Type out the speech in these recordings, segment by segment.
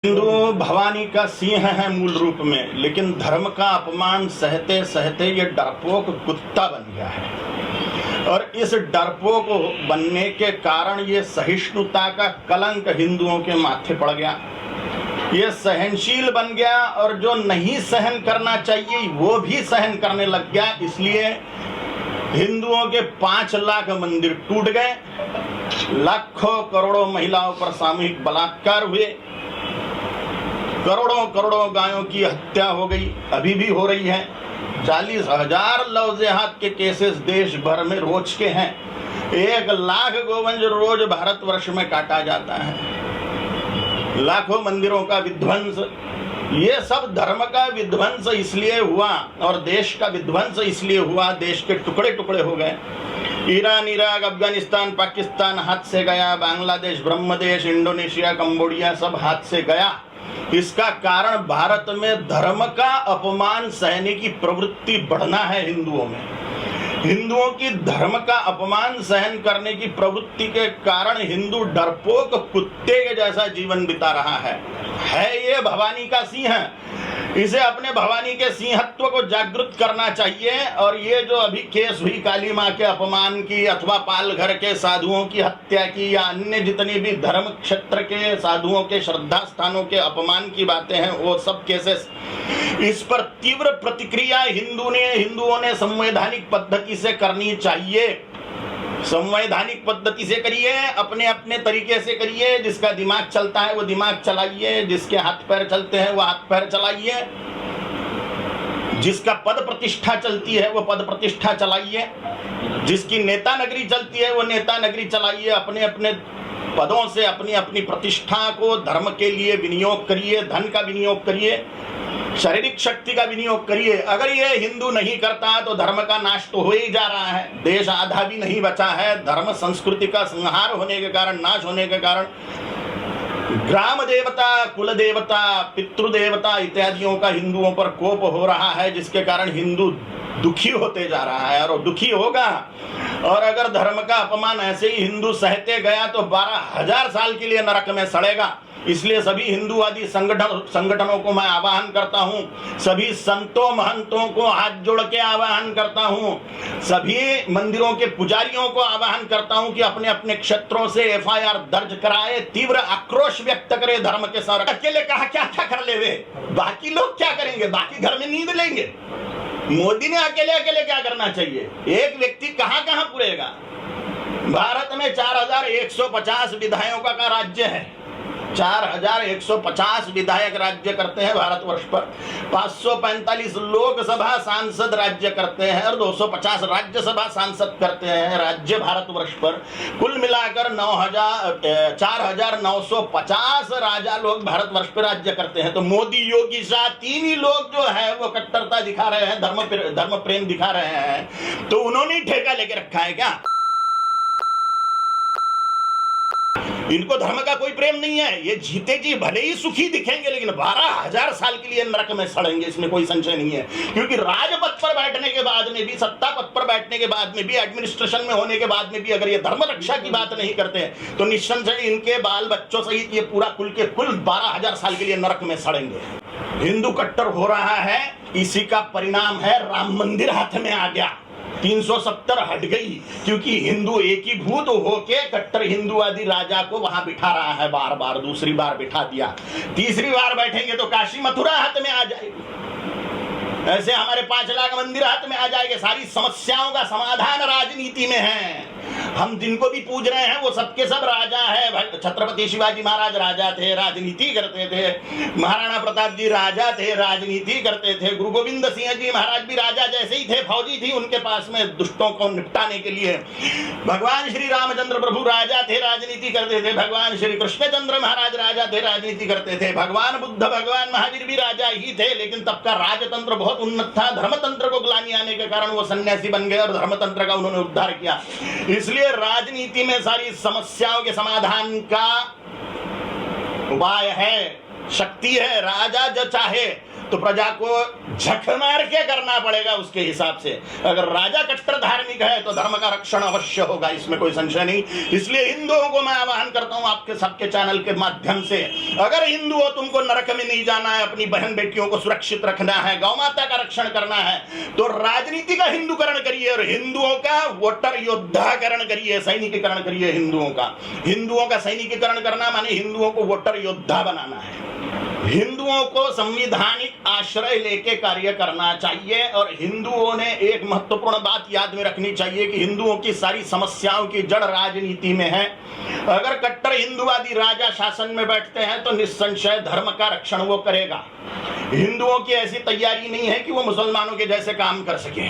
हिंदू भवानी का सिंह है मूल रूप में, लेकिन धर्म का अपमान सहते सहते ये डरपोक कुत्ता बन गया है। और इस डरपोक बनने के कारण ये सहिष्णुता का कलंक हिंदुओं के माथे पड़ गया। ये सहनशील बन गया और जो नहीं सहन करना चाहिए वो भी सहन करने लग गया। इसलिए हिंदुओं के 5 लाख मंदिर टूट गए, लाखों करोड़ों महिलाओं पर सामूहिक बलात्कार हुए, करोड़ों करोड़ों गायों की हत्या हो गई, अभी भी हो रही है। 40,000 लव जिहाद के केसेस देश भर में रोज के हैं। 1 लाख गोवंश रोज भारतवर्ष में काटा जाता है। लाखों मंदिरों का विध्वंस, ये सब धर्म का विध्वंस इसलिए हुआ और देश का विध्वंस इसलिए हुआ, देश के टुकड़े टुकड़े हो गए। ईरान, इराक, अफगानिस्तान, पाकिस्तान हाथ से गया, बांग्लादेश, ब्रह्मदेश, इंडोनेशिया, कंबोडिया सब हाथ से गया। इसका कारण भारत में धर्म का अपमान सहने की प्रवृत्ति बढ़ना है। हिंदुओं में हिंदुओं की धर्म का अपमान सहन करने की प्रवृत्ति के कारण हिंदू डरपोक कुत्ते के जैसा जीवन बिता रहा है। ये भवानी का सिंह, इसे अपने भवानी के सिंहत्व को जागृत करना चाहिए। और ये जो अभी केस हुई काली माँ के अपमान की अथवा पालघर के साधुओं की हत्या की या अन्य जितनी भी धर्म क्षेत्र के साधुओं के श्रद्धा स्थानों के अपमान की बातें हैं, वो सब केसेस, इस पर तीव्र प्रतिक्रिया हिंदुओं ने संवैधानिक पद्धति से करनी चाहिए। संवैधानिक पद्धति से करिए, अपने अपने तरीके से करिए। जिसका दिमाग चलता है वो दिमाग चलाइए, जिसके हाथ पैर चलते हैं वो हाथ पैर चलाइए, जिसका पद प्रतिष्ठा चलती है वो पद प्रतिष्ठा चलाइए, जिसकी नेता नगरी चलती है वो नेता नगरी चलाइए। अपने अपने पदों से अपनी अपनी प्रतिष्ठा को धर्म के लिए विनियोग करिए, धन का विनियोग करिए, शारीरिक शक्ति का विनियोग करिए। अगर ये हिंदू नहीं करता तो धर्म का नाश तो हो ही जा रहा है। देश आधा भी नहीं बचा है। धर्म संस्कृति का संहार होने के कारण, नाश होने के कारण ग्राम देवता, कुल देवता, पितृदेवता इत्यादियों का हिंदुओं पर कोप हो रहा है, जिसके कारण हिंदू दुखी होते जा रहा है और दुखी होगा। और अगर धर्म का अपमान ऐसे ही हिंदू सहते गया तो 12,000 साल के लिए नरक में सड़ेगा। इसलिए सभी हिंदूवादी संगठनों को मैं आह्वान करता हूं, सभी संतों महंतों को हाथ जोड़ के आह्वान करता हूं, सभी मंदिरों के पुजारियों को आह्वान करता हूं कि अपने अपने क्षेत्रों से FIR दर्ज कराए, तीव्र आक्रोश व्यक्त करे धर्म के साथ। अकेले कहा क्या क्या कर ले वे, बाकी लोग क्या करेंगे? बाकी घर में नींद लेंगे। मोदी ने अकेले अकेले क्या करना चाहिए? एक व्यक्ति कहां कहां पुरेगा? भारत में 4,150 विधायकों का राज्य है। 4,150 विधायक राज्य करते हैं भारतवर्ष पर। 545 लोकसभा सांसद राज्य करते हैं और 250 राज्यसभा सांसद करते हैं राज्य भारतवर्ष पर। कुल मिलाकर 4,950 राजा लोग भारतवर्ष पर राज्य करते हैं। तो मोदी, योगी शाह, 3 ही लोग जो है वो कट्टरता दिखा रहे हैं, धर्म प्रेम दिखा रहे हैं। तो उन्होंने ही ठेका लेके रखा है क्या? इनको धर्म का कोई प्रेम नहीं है। ये जीते जी भले ही सुखी दिखेंगे, लेकिन 12,000 साल के लिए नरक में सड़ेंगे, इसमें कोई संशय नहीं है। क्योंकि राजपद पर बैठने के बाद में भी, सत्ता पद पर बैठने के बाद में भी, एडमिनिस्ट्रेशन में होने के बाद में भी अगर ये धर्म रक्षा की बात नहीं करते तो निस्संशय इनके बाल बच्चों सहित ये पूरा कुल के कुल 12,000 साल के लिए नरक में सड़ेंगे। हिंदू कट्टर हो रहा है, इसी का परिणाम है राम मंदिर हाथ में आ गया। 370 हट गई क्योंकि हिंदू एकीभूत होके कट्टर हिंदूवादी राजा को वहां बिठा रहा है। बार बार दूसरी बार बिठा दिया, तीसरी बार बैठेंगे तो काशी मथुरा हाथ में आ जाएगी। ऐसे हमारे 5 लाख मंदिर हाथ में आ जाएंगे। सारी समस्याओं का समाधान राजनीति में है। हम जिनको भी पूज रहे हैं वो सबके सब राजा है। छत्रपति शिवाजी महाराज राजा थे, राजनीति करते थे। महाराणा प्रताप जी राजा थे, राजनीति करते थे। गुरु गोविंद सिंह जी महाराज भी राजा जैसे ही थे, फौजी थी उनके पास में दुष्टों को निपटाने के लिए। भगवान श्री रामचंद्र प्रभु राजा थे, राजनीति करते थे। भगवान श्री कृष्णचंद्र महाराज राजा थे, राजनीति करते थे। भगवान बुद्ध, भगवान महावीर भी राजा ही थे, लेकिन तब का राजतंत्र बहुत उन्नत था। धर्मतंत्र को ग्लानि आने के कारण वो सन्यासी बन गए और धर्मतंत्र का उन्होंने उद्धार किया। इसलिए राजनीति में सारी समस्याओं के समाधान का उपाय है, शक्ति है। राजा जो चाहे तो प्रजा को झक मार के करना पड़ेगा उसके हिसाब से। अगर राजा कट्टर धार्मिक है तो धर्म का रक्षण अवश्य होगा, इसमें कोई संशय नहीं। इसलिए हिंदुओं को मैं आह्वान करता हूं आपके सबके चैनल के माध्यम से, अगर हिंदू हो तुमको नरक में नहीं जाना है, अपनी बहन बेटियों को सुरक्षित रखना है, गौ माता का रक्षण करना है, तो राजनीति का हिंदूकरण करिए और हिंदुओं का वोटर योद्धाकरण करिए, सैनिकीकरण करिए हिंदुओं का सैनिकीकरण करना माने हिंदुओं को वोटर योद्धा बनाना है। हिंदुओं को संवैधानिक आश्रय लेके कार्य करना चाहिए। और हिंदुओं ने एक महत्वपूर्ण बात याद में रखनी चाहिए कि हिंदुओं की सारी समस्याओं की जड़ राजनीति में है। अगर कट्टर हिंदुवादी राजा शासन में बैठते हैं तो निस्संशय धर्म का रक्षण वो करेगा। हिंदुओं की ऐसी तैयारी नहीं है कि वो मुसलमानों के जैसे काम कर सके,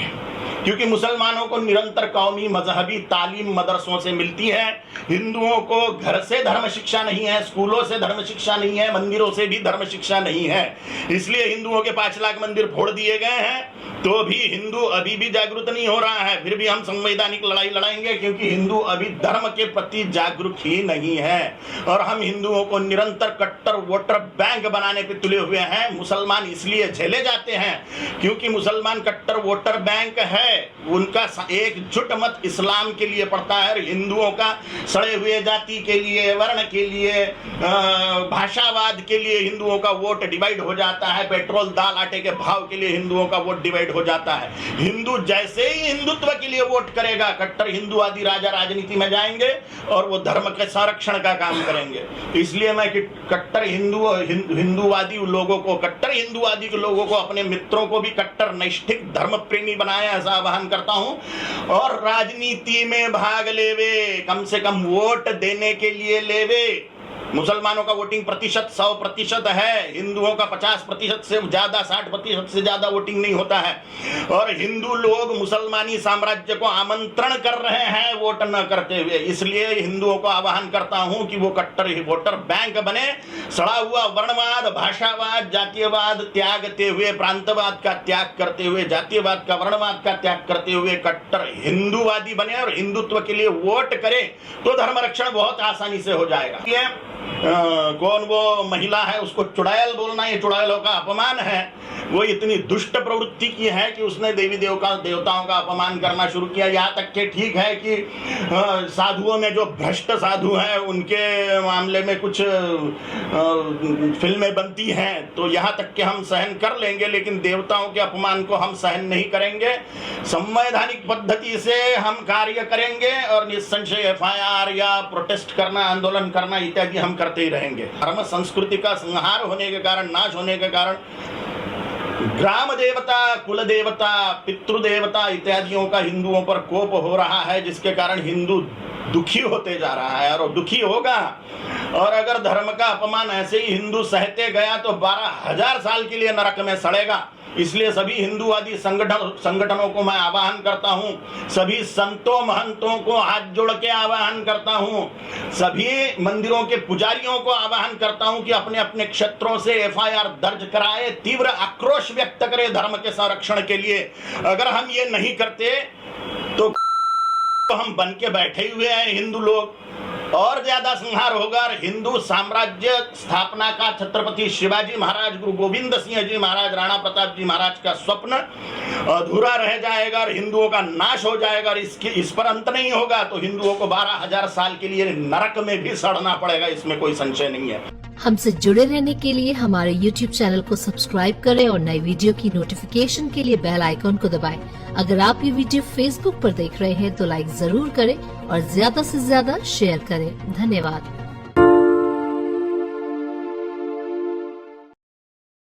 क्योंकि मुसलमानों को निरंतर कौमी मजहबी तालीम मदरसों से मिलती है। हिंदुओं को घर से धर्म शिक्षा नहीं है, स्कूलों से धर्म शिक्षा नहीं है, मंदिरों से भी धर्म शिक्षा नहीं है। इसलिए हिंदुओं के 5 लाख मंदिर फोड़ दिए गए हैं, तो भी हिंदू अभी भी जागरूक नहीं हो रहा है। फिर भी हम संवैधानिक लड़ाई लड़ाएंगे, क्योंकि हिंदू अभी धर्म के प्रति जागरूक ही नहीं है। और हम हिंदुओं को निरंतर कट्टर वोटर बैंक बनाने पे तुले हुए हैं। मुसलमान इसलिए झेले जाते हैं क्योंकि मुसलमान कट्टर वोटर बैंक है, उनका एकजुट मत इस्लाम के लिए पड़ता है। हिंदुओं का सड़े हुए जाति के लिए, वर्ण के लिए, भाषावाद के लिए हिंदुओं का वोट डिवाइड हो जाता है। पेट्रोल दाल आटे के भाव के लिए हिंदुओं का वोट डिवाइड हो जाता है। हिंदू जैसे ही हिंदुत्व के लिए वोट करेगा, कट्टर हिंदुवादी राजा राजनीति में जाएंगे और वो धर्म के संरक्षण का काम करेंगे। इसलिए मैं कट्टर हिंदुवादी लोगों को, कट्टर हिंदुवादी के लोगों को, अपने मित्रों को भी कट्टर नैष्ठिक धर्म प्रेमी बनाया, ऐसा आह्वान करता हूं। और राजनीति में भाग लेवे, कम से कम वोट देने के लिए लेवे। मुसलमानों का वोटिंग प्रतिशत 100% है, हिंदुओं का 50% से ज्यादा, 60% से ज्यादा वोटिंग नहीं होता है। और हिंदू लोग मुसलमानी साम्राज्य को आमंत्रण कर रहे हैं वोट न करते हुए। इसलिए हिंदुओं को आह्वान करता हूं कि वो कट्टर वोटर बैंक बने, सड़ा हुआ वर्णवाद, भाषावाद, जातीयवाद त्यागते हुए, प्रांतवाद का त्याग करते हुए, जातीयवाद का, वर्णवाद का त्याग करते हुए कट्टर हिंदूवादी बने और हिंदुत्व के लिए वोट करें, तो धर्म रक्षण बहुत आसानी से हो जाएगा। कौन वो महिला है उसको चुड़ैल बोलना, ये चुड़ैलों का अपमान है। वो इतनी दुष्ट प्रवृत्ति की है कि उसने देवी देवताओं का अपमान करना शुरू किया। यहाँ तक के ठीक है कि साधुओं में जो भ्रष्ट साधु हैं उनके मामले में कुछ फिल्में बनती हैं, तो यहाँ तक के हम सहन कर लेंगे, लेकिन देवताओं के अपमान को हम सहन नहीं करेंगे। संवैधानिक पद्धति से हम कार्य करेंगे और निस्संशय FIR या प्रोटेस्ट करना, आंदोलन करना इत्यादि हम करते ही रहेंगे। धर्म संस्कृति का संहार होने के कारण, नाश होने के कारण ग्राम देवता, कुल देवता, पितृदेवता इत्यादियों का हिंदुओं पर कोप हो रहा है, जिसके कारण हिंदू दुखी होते जा रहा है और दुखी होगा। और अगर धर्म का अपमान ऐसे ही हिंदू सहते गया तो 12,000 साल के लिए नरक में सड़ेगा। इसलिए सभी हिंदूवादी संगठनों को मैं आह्वान करता हूं, सभी संतों महंतों को हाथ जोड़ के आह्वान करता हूं, सभी मंदिरों के पुजारियों को आह्वान करता हूं कि अपने अपने क्षेत्रों से FIR दर्ज कराए, तीव्र आक्रोश व्यक्त करे धर्म के संरक्षण के लिए। अगर हम ये नहीं करते तो हम बन के बैठे हुए हैं हिंदू लोग, और ज्यादा संहार होगा। हिंदू साम्राज्य स्थापना का छत्रपति शिवाजी महाराज, गुरु गोविंद सिंह जी महाराज, राणा प्रताप जी महाराज का स्वप्न अधूरा रह जाएगा और हिंदुओं का नाश हो जाएगा। और इस पर अंत नहीं होगा तो हिंदुओं को 12,000 साल के लिए नरक में भी सड़ना पड़ेगा, इसमें कोई संशय नहीं है। हमसे जुड़े रहने के लिए हमारे YouTube चैनल को सब्सक्राइब करें और नई वीडियो की नोटिफिकेशन के लिए बेल आइकॉन को दबाएं। अगर आप ये वीडियो Facebook पर देख रहे हैं तो लाइक जरूर करें और ज्यादा से ज्यादा शेयर करें। धन्यवाद।